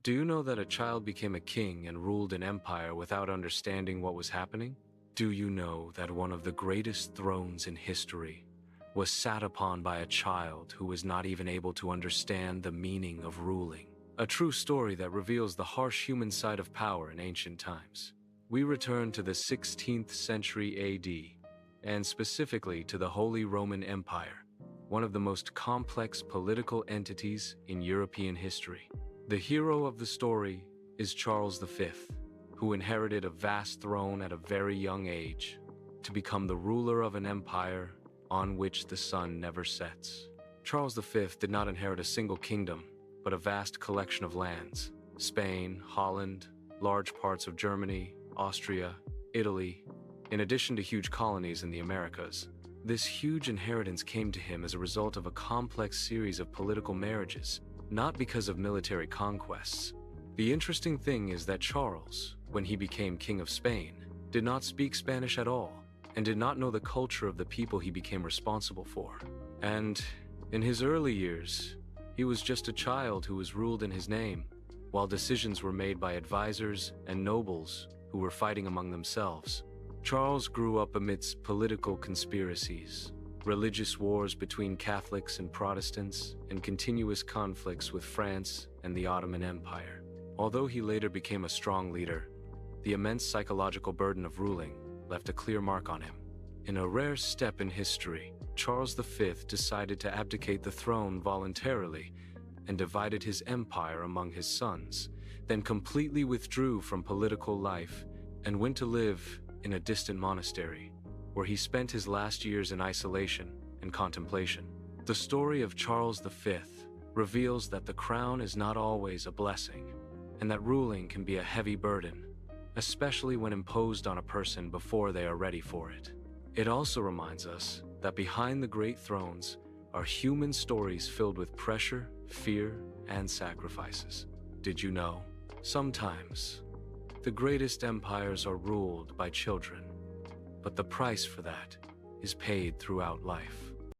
Do you know that a child became a king and ruled an empire without understanding what was happening? Do you know that one of the greatest thrones in history was sat upon by a child who was not even able to understand the meaning of ruling? A true story that reveals the harsh human side of power in ancient times. We return to the 16th century AD, and specifically to the Holy Roman Empire, one of the most complex political entities in European history. The hero of the story is Charles V, who inherited a vast throne at a very young age to become the ruler of an empire on which the sun never sets. Charles V did not inherit a single kingdom, but a vast collection of lands: Spain, Holland, large parts of Germany, Austria, Italy, in addition to huge colonies in the Americas. This huge inheritance came to him as a result of a complex series of political marriages, not because of military conquests. The interesting thing is that Charles, when he became King of Spain, did not speak Spanish at all, and did not know the culture of the people he became responsible for. And in his early years, he was just a child who was ruled in his name, while decisions were made by advisors and nobles who were fighting among themselves. Charles grew up amidst political conspiracies, religious wars between Catholics and Protestants, and continuous conflicts with France and the Ottoman Empire. Although he later became a strong leader, the immense psychological burden of ruling left a clear mark on him. In a rare step in history, Charles V decided to abdicate the throne voluntarily and divided his empire among his sons, then completely withdrew from political life and went to live in a distant monastery, where he spent his last years in isolation and contemplation. The story of Charles V reveals that the crown is not always a blessing, and that ruling can be a heavy burden, especially when imposed on a person before they are ready for it. It also reminds us that behind the great thrones are human stories filled with pressure, fear, and sacrifices. Did you know? Sometimes, the greatest empires are ruled by children, but the price for that is paid throughout life.